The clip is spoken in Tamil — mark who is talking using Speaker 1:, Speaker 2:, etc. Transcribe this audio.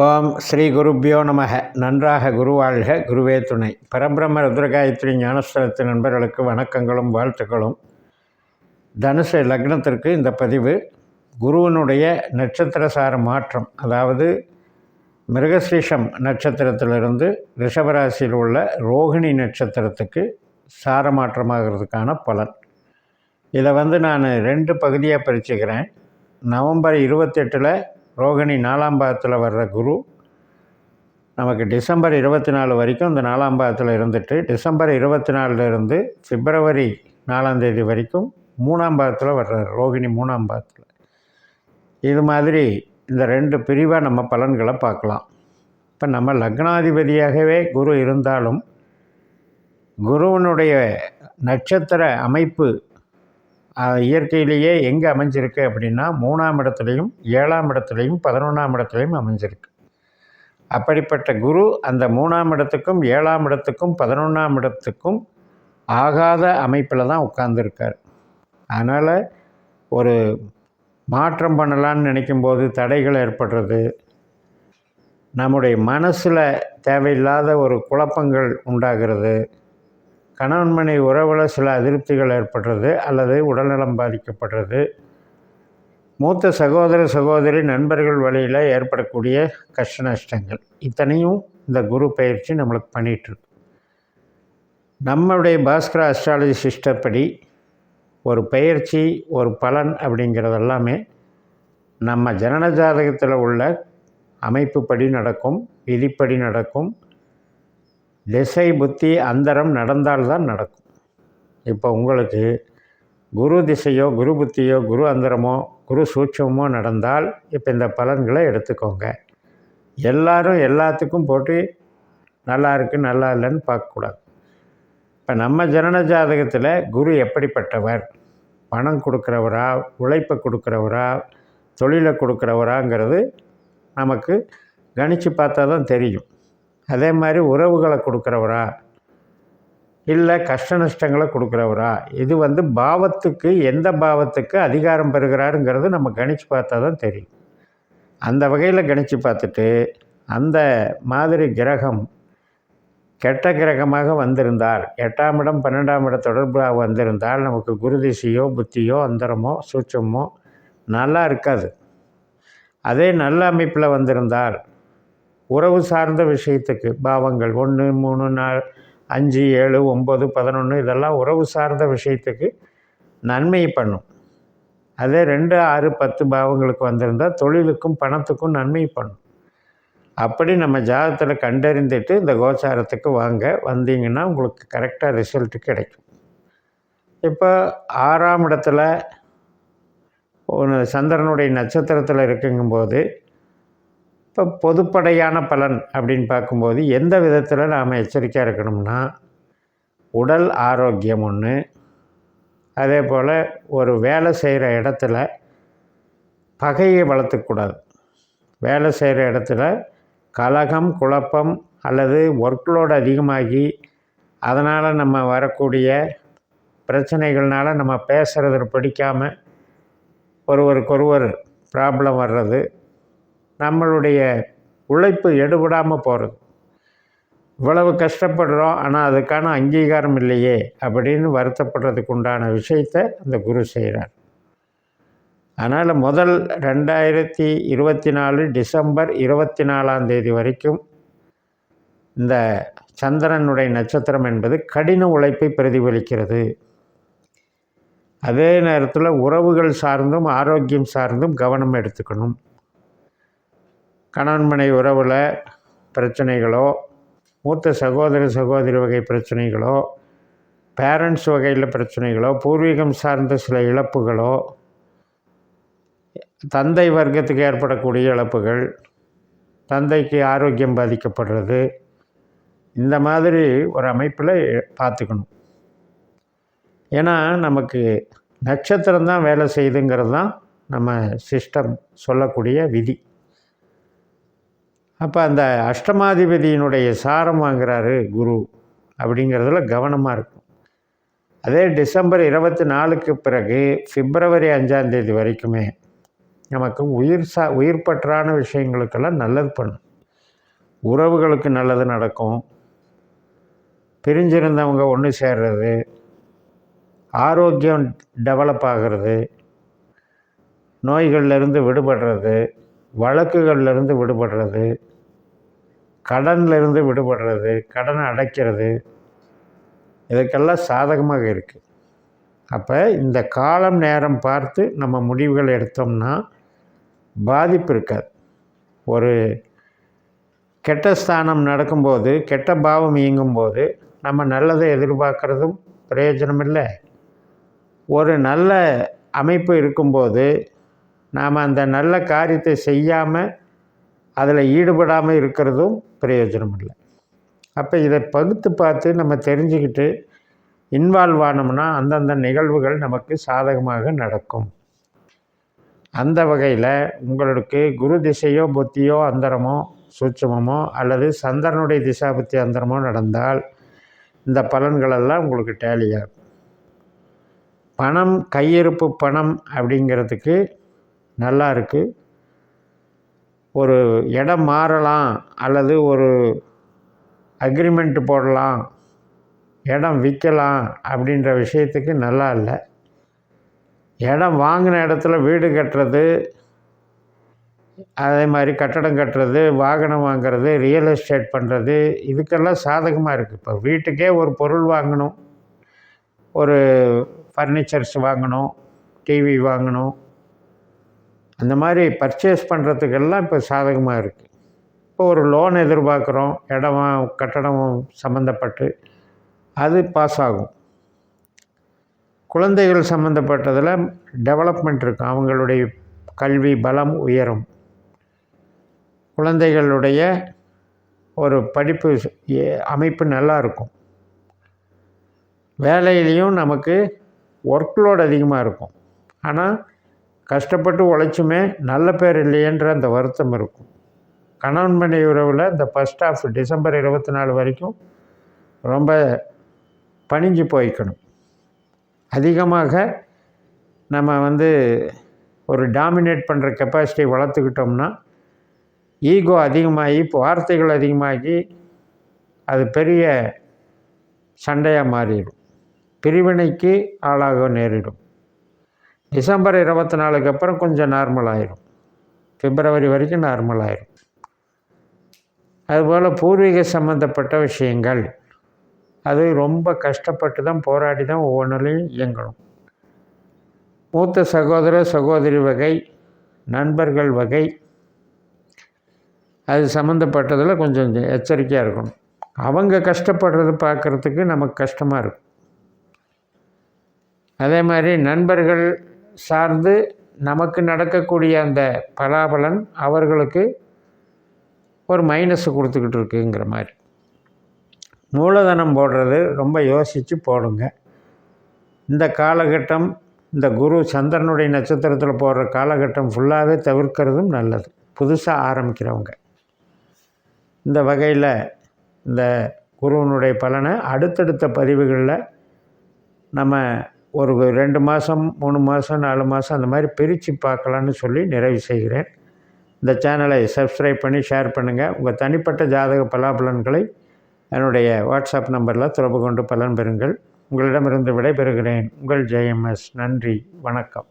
Speaker 1: ஓம் ஸ்ரீ குருப்பியோ நமக. நன்றாக குருவாழ்க, குருவே துணை. பரபிரம்ம ருத்ரகாயத்ரி ஞானஸ்தலத்து நண்பர்களுக்கு வணக்கங்களும் வாழ்த்துக்களும். தனுசு லக்னத்திற்கு இந்த பதிவு குருவனுடைய நட்சத்திரசார மாற்றம், அதாவது மிருகஸ்ரீஷம் நட்சத்திரத்திலிருந்து ரிஷபராசியில் உள்ள ரோகிணி நட்சத்திரத்துக்கு சார மாற்றமாகிறதுக்கான பலன். இதை நான் 2 பகுதியாக பிரிச்சுக்கிறேன். நவம்பர் 28 ரோகிணி 4ஆம் பாவத்தில் வர்ற குரு நமக்கு டிசம்பர் 24 வரைக்கும் இந்த 4ஆம் பாவத்தில் இருந்துட்டு, டிசம்பர் 24 பிப்ரவரி 4ஆம் தேதி வரைக்கும் 3ஆம் பாவத்தில் வர்றார். ரோகிணி 3ஆம் பாவத்தில். இது மாதிரி இந்த 2 பிரிவாக நம்ம பலன்களை பார்க்கலாம். இப்போ நம்ம லக்னாதிபதியாகவே குரு இருந்தாலும் குருவனுடைய நட்சத்திர அமைப்பு இயற்கையிலேயே எங்கே அமைஞ்சிருக்கு அப்படின்னா 3ஆம் இடத்துலையும் 7ஆம் இடத்துலையும் 11ஆம் இடத்துலையும் அமைஞ்சிருக்கு. அப்படிப்பட்ட குரு அந்த 3ஆம் இடத்துக்கும் 7ஆம் இடத்துக்கும் 11ஆம் இடத்துக்கும் ஆகாத அமைப்பில் தான் உட்கார்ந்துருக்கார். அதனால் ஒரு மாற்றம் பண்ணலான்னு நினைக்கும்போது தடைகள் ஏற்படுறது, நம்முடைய மனசில் தேவையில்லாத ஒரு குழப்பங்கள் உண்டாகிறது, கணவன் மனைவி உறவில் சில அதிருப்திகள் ஏற்படுறது அல்லது உடல்நலம் பாதிக்கப்படுறது, மூத்த சகோதர சகோதரி நண்பர்கள் வழியில் ஏற்படக்கூடிய கஷ்ட நஷ்டங்கள், இத்தனையும் இந்த குரு பயிற்சி நம்மளுக்கு பண்ணிகிட்ருக்கு. நம்மளுடைய பாஸ்கர அஸ்ட்ராலஜி சிஸ்டம் படி ஒரு பயிற்சி, ஒரு பலன் அப்படிங்கிறது எல்லாமே நம்ம ஜனன ஜாதகத்தில் உள்ள அமைப்பு படி நடக்கும், விதிப்படி நடக்கும். திசை புத்தி அந்தரம் நடந்தால்தான் நடக்கும். இப்போ உங்களுக்கு குரு திசையோ குரு புத்தியோ குரு அந்தரமோ குரு சூட்சமோ நடந்தால் இப்போ இந்த பலன்களை எடுத்துக்கோங்க. எல்லாரும் எல்லாத்துக்கும் போட்டு நல்லா இருக்குது நல்லா இல்லைன்னு பார்க்கக்கூடாது. இப்போ நம்ம ஜனன ஜாதகத்தில் குரு எப்படிப்பட்டவர், பணம் கொடுக்குறவரா, உழைப்பை கொடுக்குறவரா, தொழிலை கொடுக்குறவராங்கிறது நமக்கு கணித்து பார்த்தா தான் தெரியும். அதே மாதிரி உறவுகளை கொடுக்குறவரா இல்லை கஷ்ட நஷ்டங்களை கொடுக்குறவரா, இது பாவத்துக்கு எந்த பாவத்துக்கு அதிகாரம் பெறுகிறாருங்கிறது நம்ம கணித்து பார்த்தா தான் தெரியும். அந்த வகையில் கணித்து பார்த்துட்டு அந்த மாதிரி கிரகம் கெட்ட கிரகமாக வந்திருந்தால், 8ஆம் இடம் 12ஆம் இடம் தொடர்பாக வந்திருந்தால் நமக்கு குரு திசையோ புத்தியோ அந்தரமோ சூட்சமோ நல்லா இருக்காது. அதே நல்ல அமைப்பில் வந்திருந்தால் உறவு சார்ந்த விஷயத்துக்கு பாவங்கள் 1, 3, 4, 5, 7, 9, 11 இதெல்லாம் உறவு சார்ந்த விஷயத்துக்கு நன்மை பண்ணும். அதே 2, 6, 10 பாவங்களுக்கு வந்திருந்தால் தொழிலுக்கும் பணத்துக்கும் நன்மை பண்ணும். அப்படி நம்ம ஜாதகத்தில் கண்டறிந்துட்டு இந்த கோச்சாரத்துக்கு வந்தீங்கன்னா உங்களுக்கு கரெக்டாக ரிசல்ட்டு கிடைக்கும். இப்போ 6ஆம் இடத்துல ஒரு சந்திரனுடைய நட்சத்திரத்தில் இருக்குங்கும்போது இப்போ பொதுப்படையான பலன் அப்படின்னு பார்க்கும்போது எந்த விதத்தில் நாம் எச்சரிக்கையாக இருக்கணும்னா, உடல் ஆரோக்கியம் ஒன்று, அதே போல் ஒரு வேலை செய்கிற இடத்துல பகையை வளர்த்துக்கூடாது. வேலை செய்கிற இடத்துல கலகம் குழப்பம் அல்லது ஒர்க்லோடு அதிகமாகி அதனால் நம்ம வரக்கூடிய பிரச்சனைகள்னால நம்ம பேசுகிறத பிடிக்காமல் ஒருவருக்கொருவர் ப்ராப்ளம் வர்றது, நம்மளுடைய உழைப்பு எடுபடாமல் போகிறது. இவ்வளவு கஷ்டப்படுறோம் ஆனால் அதுக்கான அங்கீகாரம் இல்லையே அப்படின்னு வருத்தப்படுறதுக்கு உண்டான விஷயத்தை அந்த குரு செய்கிறார். அதனால் முதல் 2024 டிசம்பர் 24ஆம் தேதி வரைக்கும் இந்த சந்திரனுடைய நட்சத்திரம் என்பது கடின உழைப்பை பிரதிபலிக்கிறது. அதே நேரத்தில் உறவுகள் சார்ந்தும் ஆரோக்கியம் சார்ந்தும் கவனம் எடுத்துக்கணும். கணவன் மனைவி உறவில் பிரச்சனைகளோ, மூத்த சகோதர சகோதரி வகை பிரச்சனைகளோ, பேரண்ட்ஸ் வகையில் பிரச்சனைகளோ, பூர்வீகம் சார்ந்த சில இழப்புகளோ, தந்தை வர்க்கத்துக்கு ஏற்படக்கூடிய இழப்புகள், தந்தைக்கு ஆரோக்கியம் பாதிக்கப்படுறது, இந்த மாதிரி ஒரு அமைப்பில் பார்த்துக்கணும். ஏன்னா நமக்கு நட்சத்திரம் தான் வேலை செய்யுதுங்கிறது தான் நம்ம சிஸ்டம் சொல்லக்கூடிய விதி. அப்போ அந்த அஷ்டமாதிபதியினுடைய சாரம் வாங்குகிறாரு குரு அப்படிங்கிறதுல கவனமாக இருக்கும். அதே டிசம்பர் 24க்கு பிறகு பிப்ரவரி 5ஆம் தேதி வரைக்குமே நமக்கு உயிர் பற்றான விஷயங்களுக்கெல்லாம் நல்லது பண்ணும். உறவுகளுக்கு நல்லது நடக்கும். பிரிஞ்சிருந்தவங்க ஒன்று சேர்றது, ஆரோக்கியம் டெவலப் ஆகிறது, நோய்கள்லேருந்து விடுபடுறது, வழக்குகள்லேருந்து விடுபடுறது, கடன்லேருந்து விடுபடுறது, கடனை அடைக்கிறது, இதுக்கெல்லாம் சாதகமாக இருக்குது. அப்போ இந்த காலம் நேரம் பார்த்து நம்ம முடிவுகள் எடுத்தோம்னா பாதிப்பு இருக்காது. ஒரு கெட்ட ஸ்தானம் நடக்கும்போது, கெட்ட பாவம் இயங்கும்போது நம்ம நல்லதை எதிர்பார்க்குறதும் பிரயோஜனம் இல்லை. ஒரு நல்ல அமைப்பு இருக்கும்போது நாம் அந்த நல்ல காரியத்தை செய்யாமல் அதில் ஈடுபடாமல் இருக்கிறதும் பிரயோஜனம் இல்லை. அப்போ இதை பகுத்து பார்த்து நம்ம தெரிஞ்சுக்கிட்டு இன்வால்வ் ஆனோம்னா அந்தந்த நிகழ்வுகள் நமக்கு சாதகமாக நடக்கும். அந்த வகையில் உங்களுக்கு குரு திசையோ புத்தியோ அந்தரமோ சூட்சுமமோ அல்லது சந்திரனுடைய திசா புத்தி அந்தரமோ நடந்தால் இந்த பலன்களெல்லாம் உங்களுக்கு டேலியாகும். பணம், கையிருப்பு பணம் அப்படிங்கிறதுக்கு நல்லா இருக்குது. ஒரு இடம் மாறலாம் அல்லது ஒரு அக்ரிமெண்ட் போடலாம், இடம் விற்கலாம் அப்படின்ற விஷயத்துக்கு நல்லா இல்லை. இடம் வாங்கின இடத்துல வீடு கட்டுறது, அதே மாதிரி கட்டடம் கட்டுறது, வாகனம் வாங்கிறது, ரியல் எஸ்டேட் பண்ணுறது, இதுக்கெல்லாம் சாதகமாக இருக்குது. இப்போ வீட்டுக்கே ஒரு பொருள் வாங்கணும், ஒரு ஃபர்னிச்சர்ஸ் வாங்கணும், டிவி வாங்கணும், அந்த மாதிரி பர்ச்சேஸ் பண்ணுறதுக்கெல்லாம் இப்போ சாதகமாக இருக்குது. இப்போ ஒரு லோன் எதிர்பார்க்குறோம், இடம் கட்டடம் சம்மந்தப்பட்டு, அது பாஸ் ஆகும். குழந்தைகள் சம்மந்தப்பட்டதில் டெவலப்மெண்ட் இருக்கும், அவங்களுடைய கல்வி பலம் உயரும். குழந்தைகளுடைய ஒரு படிப்பு அமைப்பு நல்லா இருக்கும். வேலையிலையும் நமக்கு ஒர்க்லோடு அதிகமாக இருக்கும். ஆனால் கஷ்டப்பட்டு உழைச்சுமே நல்ல பேர் இல்லையன்ற அந்த வருத்தம் இருக்கும். கணவன் மனைவி உறவில் இந்த ஃபர்ஸ்ட் ஆஃப் டிசம்பர் 24 வரைக்கும் ரொம்ப பணிஞ்சு போய்க்கணும். அதிகமாக நம்ம ஒரு டாமினேட் பண்ணுற கெப்பாசிட்டி வளர்த்துக்கிட்டோம்னா ஈகோ அதிகமாகி, வார்த்தைகள் அதிகமாகி அது பெரிய சண்டையாக மாறிடும், பிரிவினைக்கு ஆளாக நேரிடும். டிசம்பர் 24க்கு அப்புறம் கொஞ்சம் நார்மல் ஆயிடும், பிப்ரவரி வரைக்கும் நார்மல் ஆயிடும். அதுபோல் பூர்வீக சம்மந்தப்பட்ட விஷயங்கள் அது ரொம்ப கஷ்டப்பட்டு தான் போராடி தான் ஒவ்வொன்றிலையும் இயங்கணும். மூத்த சகோதர சகோதரி வகை, நண்பர்கள் வகை, அது சம்மந்தப்பட்டதில் கொஞ்சம் எச்சரிக்கையாக இருக்கணும். அவங்க கஷ்டப்படுறது பார்க்குறதுக்கு நமக்கு கஷ்டமாக இருக்கும். அதே மாதிரி நண்பர்கள் சார்ந்து நமக்கு நடக்கக்கூடிய அந்த பலாபலன் அவர்களுக்கு ஒரு மைனஸ் கொடுத்துக்கிட்டு இருக்குங்கிற மாதிரி. மூலதனம் போடுறது ரொம்ப யோசித்து போடுங்க. இந்த காலகட்டம், இந்த குரு சந்திரனுடைய நட்சத்திரத்தில் போடுற காலகட்டம் ஃபுல்லாகவே தவிர்க்கிறதும் நல்லது, புதுசாக ஆரம்பிக்கிறவங்க. இந்த வகையில் இந்த குருவனுடைய பலனை அடுத்தடுத்த பதிவுகளில் நம்ம ஒரு 2 மாதம் 3 மாதம் 4 மாதம் அந்த மாதிரி பிரித்து பார்க்கலான்னு சொல்லி நிறைவு செய்கிறேன். இந்த சேனலை சப்ஸ்கிரைப் பண்ணி ஷேர் பண்ணுங்கள். உங்கள் தனிப்பட்ட ஜாதக பலாபலன்களை என்னுடைய வாட்ஸ்அப் நம்பரில் தொடர்பு கொண்டு பலன் பெறுங்கள். உங்களிடமிருந்து விடைபெறுகிறேன். உங்கள் JMS. நன்றி, வணக்கம்.